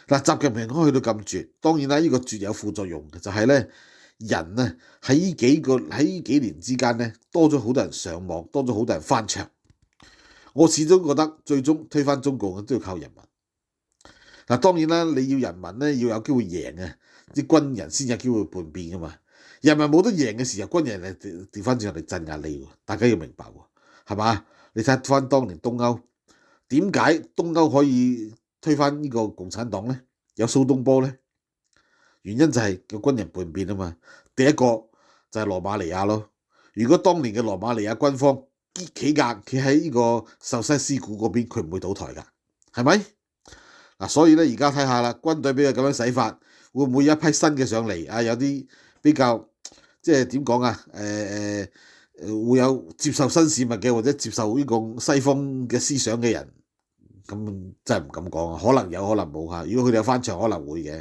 嗱，習近平可以去到咁絕，當然啦，呢個絕有副作用嘅，就係咧人啊喺呢幾年之間咧，多咗好多人上網，多咗好多人翻牆。我始終覺得最終推翻中共都要靠人民。嗱，當然啦，你要人民咧要有機會贏啊，啲軍人先有機會叛變噶嘛。人民冇得贏嘅時候，軍人係調翻轉嚟鎮壓你喎。大家要明白喎，係嘛？你睇翻當年東歐，點解東歐可以推翻呢個共產黨咧？有蘇東坡咧？原因就係個軍人叛變啊嘛。第一個就係羅馬尼亞咯。如果當年嘅羅馬尼亞軍方企硬企喺呢個壽西斯古嗰邊，佢唔會倒台㗎，係咪？嗱，所以咧而家睇下啦，軍隊俾佢咁樣使法，會唔會有一批新嘅上嚟啊？有啲比較即係點講啊？會有接受新事物嘅，或者接受呢個西方嘅思想嘅人，咁真係唔敢講啊。可能有可能冇嚇。如果佢哋有翻牆，可能會嘅。